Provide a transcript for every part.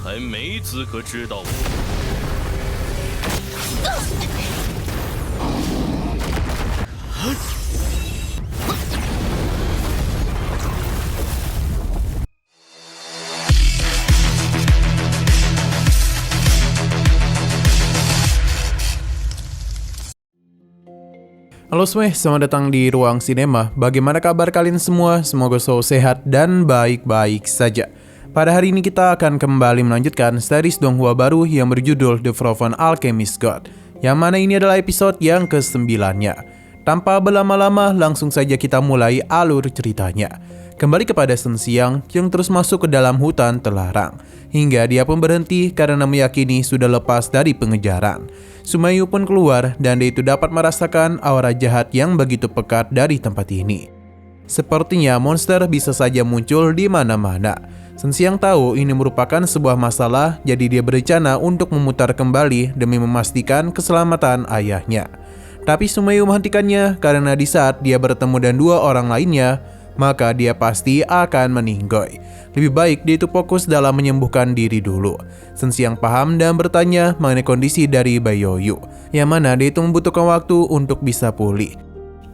还没资格知道我。Halo semua, selamat datang di Ruang Sinema. Bagaimana kabar kalian semua? Semoga selalu sehat dan baik-baik saja. Pada hari ini kita akan kembali melanjutkan series Donghua baru yang berjudul The Frozen Alchemist God, yang mana ini adalah episode yang ke-9-nya. Tanpa berlama-lama, langsung saja kita mulai alur ceritanya. Kembali kepada Shen Xiang yang terus masuk ke dalam hutan terlarang, hingga dia pun berhenti karena meyakini sudah lepas dari pengejaran. Sumayu pun keluar dan dia itu dapat merasakan aura jahat yang begitu pekat dari tempat ini. Sepertinya monster bisa saja muncul di mana-mana. Shen Xiang tahu ini merupakan sebuah masalah, jadi dia berencana untuk memutar kembali demi memastikan keselamatan ayahnya. Tapi Sumayu menghentikannya karena di saat dia bertemu dengan dua orang lainnya, maka dia pasti akan meninggoy. Lebih baik dia itu fokus dalam menyembuhkan diri dulu. Shen Xiang paham dan bertanya mengenai kondisi dari Baiyoyu, yang mana dia itu membutuhkan waktu untuk bisa pulih.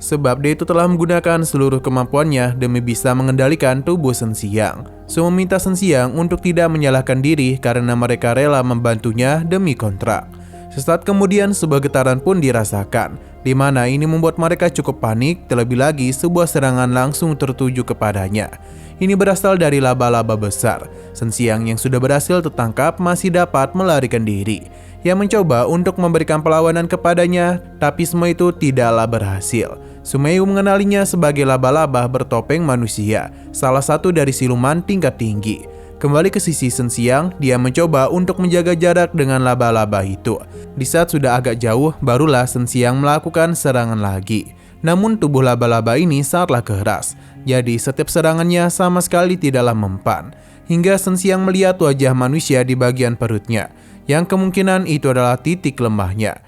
Sebab dia itu telah menggunakan seluruh kemampuannya demi bisa mengendalikan tubuh Shen Xiang. So meminta Shen Xiang untuk tidak menyalahkan diri karena mereka rela membantunya demi kontrak. Sesaat kemudian sebuah getaran pun dirasakan, di mana ini membuat mereka cukup panik, terlebih lagi sebuah serangan langsung tertuju kepadanya. Ini berasal dari laba-laba besar. Shen Xiang yang sudah berhasil tertangkap masih dapat melarikan diri. Ia mencoba untuk memberikan perlawanan kepadanya, tapi semua itu tidaklah berhasil. Sumayu mengenalinya sebagai laba-laba bertopeng manusia, salah satu dari siluman tingkat tinggi. Kembali ke sisi Shen Xiang, dia mencoba untuk menjaga jarak dengan laba-laba itu. Di saat sudah agak jauh, barulah Shen Xiang melakukan serangan lagi. Namun tubuh laba-laba ini sangatlah keras, jadi setiap serangannya sama sekali tidaklah mempan. Hingga Shen Xiang melihat wajah manusia di bagian perutnya, yang kemungkinan itu adalah titik lemahnya.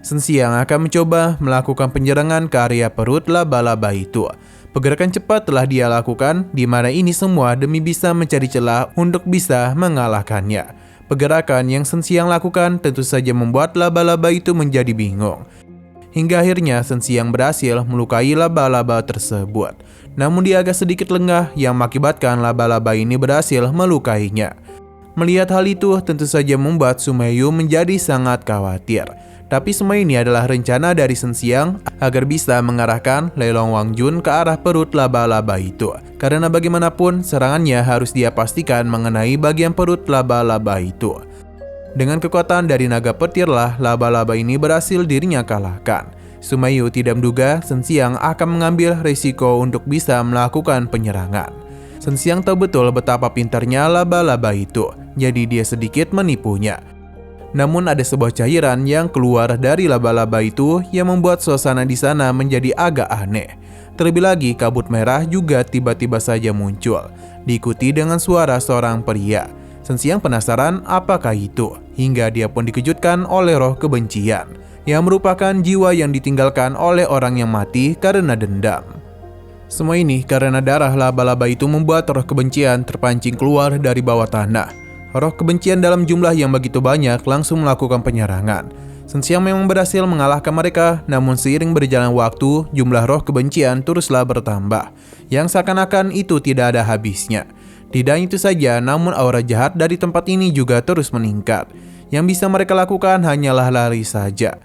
Shen Xiang akan mencoba melakukan penyerangan ke area perut laba-laba itu. Pergerakan cepat telah dia lakukan, di mana ini semua demi bisa mencari celah untuk bisa mengalahkannya. Pergerakan yang Shen Xiang lakukan tentu saja membuat laba-laba itu menjadi bingung. Hingga akhirnya Shen Xiang berhasil melukai laba-laba tersebut. Namun dia agak sedikit lengah yang mengakibatkan laba-laba ini berhasil melukainya. Melihat hal itu tentu saja membuat Sumayu menjadi sangat khawatir. Tapi semua ini adalah rencana dari Shen Xiang agar bisa mengarahkan Lei Long Wangjun ke arah perut laba-laba itu. Karena bagaimanapun serangannya harus dia pastikan mengenai bagian perut laba-laba itu. Dengan kekuatan dari naga petirlah laba-laba ini berhasil dirinya kalahkan. Sumayu tidak menduga Shen Xiang akan mengambil risiko untuk bisa melakukan penyerangan. Shen Xiang tahu betul betapa pintarnya laba-laba itu, jadi dia sedikit menipunya. Namun ada sebuah cairan yang keluar dari laba-laba itu yang membuat suasana di sana menjadi agak aneh. Terlebih lagi kabut merah juga tiba-tiba saja muncul, diikuti dengan suara seorang pria. Shen Xiang penasaran apakah itu, hingga dia pun dikejutkan oleh roh kebencian, yang merupakan jiwa yang ditinggalkan oleh orang yang mati karena dendam. Semua ini karena darah laba-laba itu membuat roh kebencian terpancing keluar dari bawah tanah. Roh kebencian dalam jumlah yang begitu banyak langsung melakukan penyerangan. Shen Xiang memang berhasil mengalahkan mereka, namun seiring berjalan waktu, jumlah roh kebencian teruslah bertambah, yang seakan-akan itu tidak ada habisnya. Tidak itu saja, namun aura jahat dari tempat ini juga terus meningkat. Yang bisa mereka lakukan hanyalah lari saja.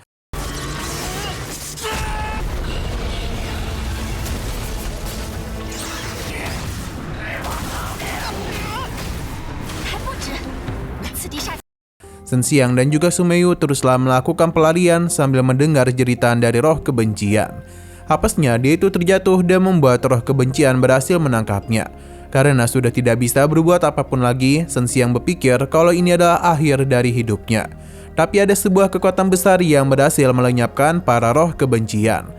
Shen Xiang dan juga Sumayu teruslah melakukan pelarian sambil mendengar jeritan dari roh kebencian. Apesnya dia itu terjatuh dan membuat roh kebencian berhasil menangkapnya. Karena sudah tidak bisa berbuat apapun lagi, Shen Xiang berpikir kalau ini adalah akhir dari hidupnya. Tapi ada sebuah kekuatan besar yang berhasil melenyapkan para roh kebencian.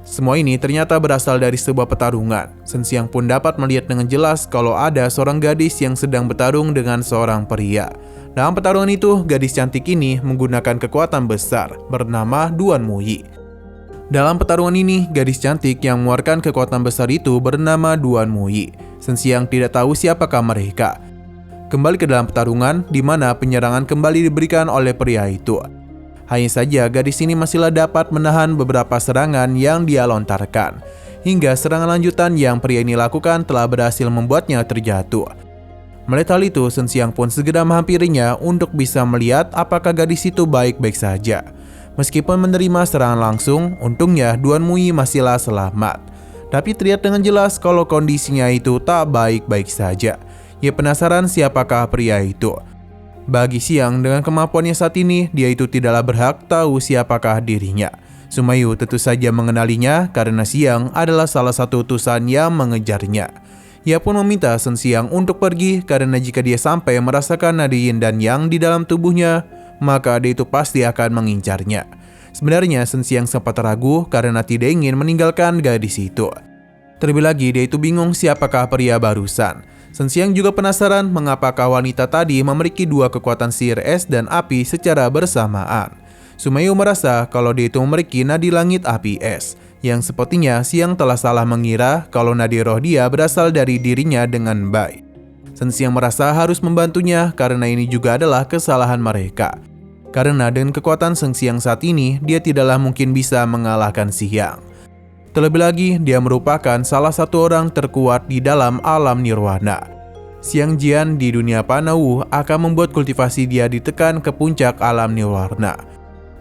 Semua ini ternyata berasal dari sebuah pertarungan. Shen Xiang pun dapat melihat dengan jelas kalau ada seorang gadis yang sedang bertarung dengan seorang pria. Dalam pertarungan itu, gadis cantik ini menggunakan kekuatan besar bernama Duan Muyi. Dalam pertarungan ini, gadis cantik yang mengeluarkan kekuatan besar itu bernama Duan Muyi. Shen Xiang tidak tahu siapakah mereka. Kembali ke dalam pertarungan, di mana penyerangan kembali diberikan oleh pria itu. Hanya saja gadis ini masihlah dapat menahan beberapa serangan yang dia lontarkan. Hingga serangan lanjutan yang pria ini lakukan telah berhasil membuatnya terjatuh. Melihat hal itu, Shen Xiang pun segera menghampirinya untuk bisa melihat apakah gadis itu baik-baik saja. Meskipun menerima serangan langsung, untungnya Duan Muyi masihlah selamat. Tapi terlihat dengan jelas kalau kondisinya itu tak baik-baik saja. Ia penasaran siapakah pria itu. Bagi Xiang, dengan kemampuannya saat ini, dia itu tidaklah berhak tahu siapakah dirinya. Sumayu tentu saja mengenalinya karena Xiang adalah salah satu utusan yang mengejarnya. Ia pun meminta Shen Xiang untuk pergi karena jika dia sampai merasakan nadi yin dan yang di dalam tubuhnya, maka dia itu pasti akan mengincarnya. Sebenarnya Shen Xiang sempat ragu karena tidak ingin meninggalkan gadis itu. Terlebih lagi dia itu bingung siapakah pria barusan. Shen Xiang juga penasaran mengapakah wanita tadi memiliki dua kekuatan sihir es dan api secara bersamaan. Sumayu merasa kalau dia itu memiliki nadi langit api es, yang sepertinya Xiang telah salah mengira kalau nadi roh dia berasal dari dirinya dengan baik. Shen Xiang merasa harus membantunya karena ini juga adalah kesalahan mereka. Karena dengan kekuatan Shen Xiang saat ini, dia tidaklah mungkin bisa mengalahkan Xiang. Terlebih lagi, dia merupakan salah satu orang terkuat di dalam alam nirwana. Xiang Jian di dunia Panawu akan membuat kultivasi dia ditekan ke puncak alam nirwana.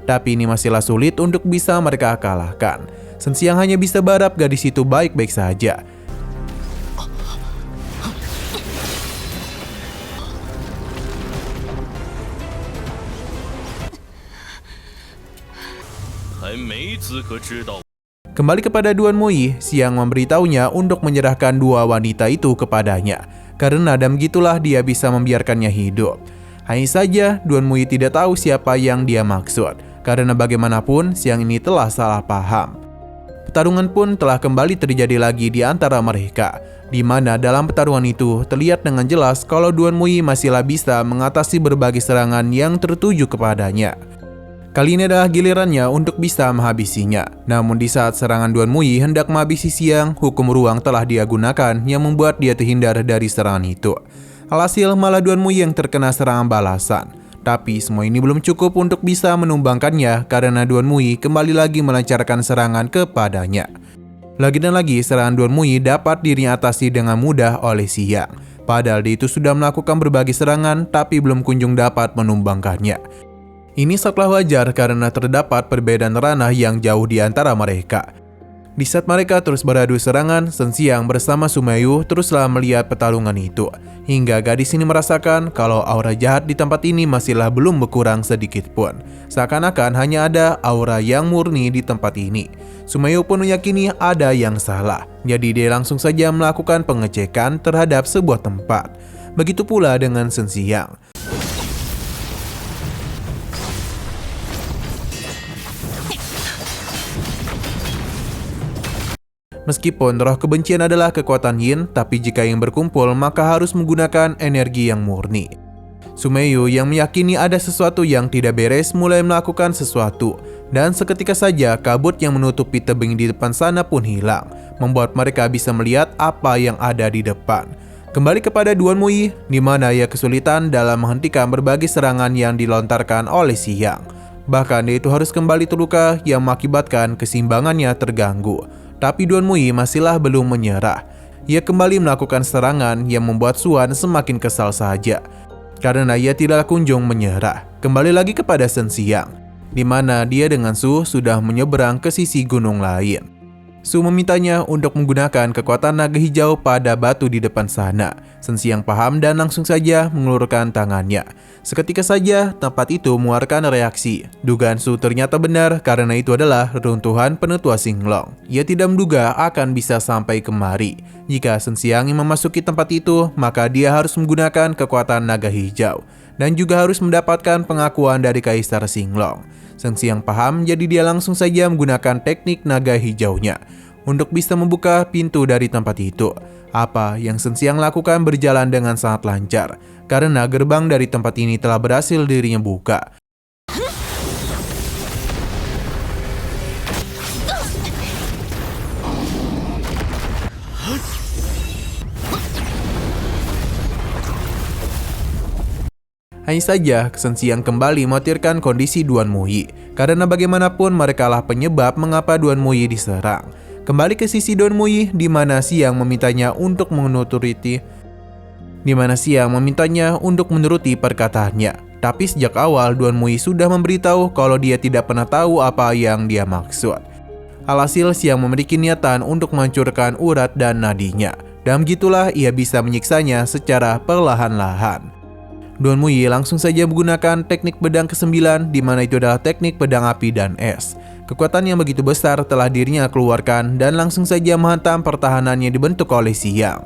Tapi ini masihlah sulit untuk bisa mereka kalahkan. Shen Xiang hanya bisa berharap gadis itu baik-baik saja. Kembali kepada Duan Muyi, Xiang memberitahunya untuk menyerahkan dua wanita itu kepadanya. Karena dan begitulah dia bisa membiarkannya hidup. Hanya saja Duan Muyi tidak tahu siapa yang dia maksud. Karena bagaimanapun Xiang ini telah salah paham. Pertarungan pun telah kembali terjadi lagi di antara mereka. Di mana dalam pertarungan itu terlihat dengan jelas kalau Duan Muyi masihlah bisa mengatasi berbagai serangan yang tertuju kepadanya. Kali ini adalah gilirannya untuk bisa menghabisinya. Namun di saat serangan Duan Muyi hendak menghabisi Xiang, hukum ruang telah dia gunakan yang membuat dia terhindar dari serangan itu. Alhasil malah Duan Muyi yang terkena serangan balasan. Tapi semua ini belum cukup untuk bisa menumbangkannya karena Duan Muyi kembali lagi melancarkan serangan kepadanya. Lagi dan lagi serangan Duan Muyi dapat dirinya atasi dengan mudah oleh Xiang. Padahal dia itu sudah melakukan berbagai serangan tapi belum kunjung dapat menumbangkannya. Ini sangatlah wajar karena terdapat perbedaan ranah yang jauh di antara mereka. Di saat mereka terus beradu serangan, Shen Xiang bersama Sumayu teruslah melihat pertarungan itu. Hingga gadis ini merasakan kalau aura jahat di tempat ini masihlah belum berkurang sedikit pun. Seakan-akan hanya ada aura yang murni di tempat ini. Sumayu pun meyakini ada yang salah. Jadi dia langsung saja melakukan pengecekan terhadap sebuah tempat. Begitu pula dengan Shen Xiang. Meskipun roh kebencian adalah kekuatan yin, tapi jika yang berkumpul maka harus menggunakan energi yang murni. Sumayu yang meyakini ada sesuatu yang tidak beres mulai melakukan sesuatu, dan seketika saja kabut yang menutupi tebing di depan sana pun hilang, membuat mereka bisa melihat apa yang ada di depan. Kembali kepada Duan Muyi, di mana ia kesulitan dalam menghentikan berbagai serangan yang dilontarkan oleh Xiang. Bahkan dia itu harus kembali terluka yang mengakibatkan keseimbangannya terganggu. Tapi Duan Muyi masihlah belum menyerah. Ia kembali melakukan serangan yang membuat Xuan semakin kesal saja. Karena ia tidak kunjung menyerah. Kembali lagi kepada Shen Xiang, di mana dia dengan Su sudah menyeberang ke sisi gunung lain. Su memintanya untuk menggunakan kekuatan naga hijau pada batu di depan sana. Shen Xiang paham dan langsung saja mengulurkan tangannya. Seketika saja tempat itu mengeluarkan reaksi. Dugaan Su ternyata benar karena itu adalah reruntuhan penetua Xinglong. Ia tidak menduga akan bisa sampai kemari. Jika Shen Xiang yang memasuki tempat itu, maka dia harus menggunakan kekuatan naga hijau. Dan juga harus mendapatkan pengakuan dari Kaisar Xinglong. Shen Xiang paham, jadi dia langsung saja menggunakan teknik naga hijaunya untuk bisa membuka pintu dari tempat itu. Apa yang Shen Xiang lakukan berjalan dengan sangat lancar, karena gerbang dari tempat ini telah berhasil dirinya buka. Hanya saja, Shen Xiang kembali mengkhawatirkan kondisi Duan Muyi, karena bagaimanapun merekalah penyebab mengapa Duan Muyi diserang. Kembali ke sisi Duan Muyi, di mana Xiang memintanya untuk menuruti perkataannya. Tapi sejak awal Duan Muyi sudah memberitahu kalau dia tidak pernah tahu apa yang dia maksud. Alhasil Xiang memiliki niatan untuk menghancurkan urat dan nadinya, dan begitulah ia bisa menyiksanya secara perlahan-lahan. Duan Muyi langsung saja menggunakan teknik pedang ke-9, di mana itu adalah teknik pedang api dan es. Kekuatan yang begitu besar telah dirinya keluarkan dan langsung saja menghantam pertahanan yang dibentuk oleh Xiang.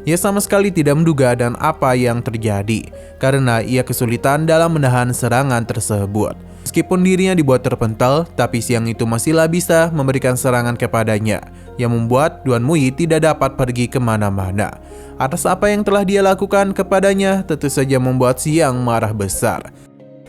Ia sama sekali tidak menduga dan apa yang terjadi, karena ia kesulitan dalam menahan serangan tersebut. Meskipun dirinya dibuat terpental, tapi Xiang itu masihlah bisa memberikan serangan kepadanya, yang membuat Duan Muyi tidak dapat pergi kemana-mana. Atas apa yang telah dia lakukan kepadanya, tentu saja membuat Xiang marah besar.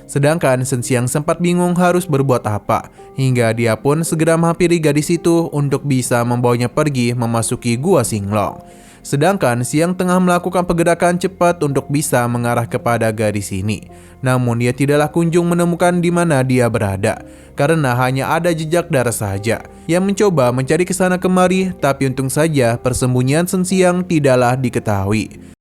Sedangkan Shen Xiang sempat bingung harus berbuat apa, hingga dia pun segera menghampiri gadis itu untuk bisa membawanya pergi memasuki Gua Xinglong. Sedangkan Xiang tengah melakukan pergerakan cepat untuk bisa mengarah kepada gadis ini. Namun dia tidaklah kunjung menemukan di mana dia berada, karena hanya ada jejak darah saja yang mencoba mencari ke sana kemari, tapi untung saja persembunyian Shen Xiang tidaklah diketahui.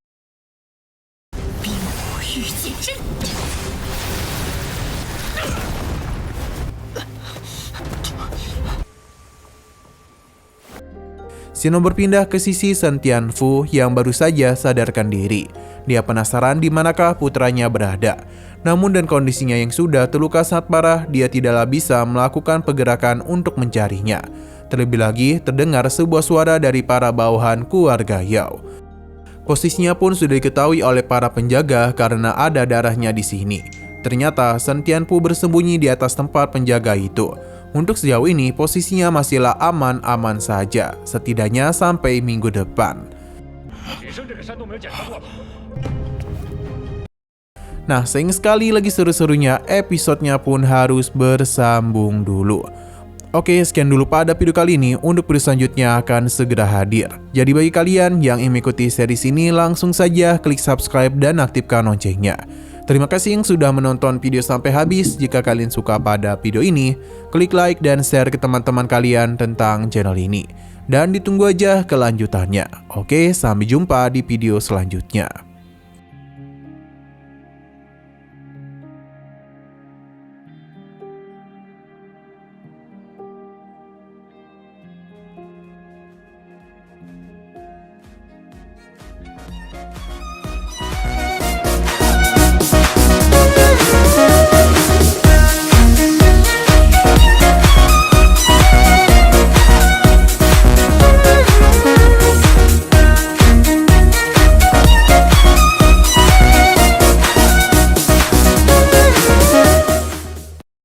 Xino berpindah ke sisi Shen Tianfu yang baru saja sadarkan diri. Dia penasaran di manakah putranya berada. Namun dan kondisinya yang sudah terluka sangat parah, dia tidaklah bisa melakukan pergerakan untuk mencarinya. Terlebih lagi, terdengar sebuah suara dari para bawahan keluarga Yao. Posisinya pun sudah diketahui oleh para penjaga karena ada darahnya di sini. Ternyata Shen Tianfu bersembunyi di atas tempat penjaga itu. Untuk sejauh ini posisinya masihlah aman-aman saja, setidaknya sampai minggu depan. Nah, sayang sekali lagi seru-serunya, episodenya pun harus bersambung dulu. Oke, sekian dulu pada video kali ini. Untuk video selanjutnya akan segera hadir. Jadi bagi kalian yang ingin mengikuti series ini, langsung saja klik subscribe dan aktifkan loncengnya. Terima kasih yang sudah menonton video sampai habis. Jika kalian suka pada video ini, klik like dan share ke teman-teman kalian tentang channel ini. Dan ditunggu aja kelanjutannya. Oke, sampai jumpa di video selanjutnya.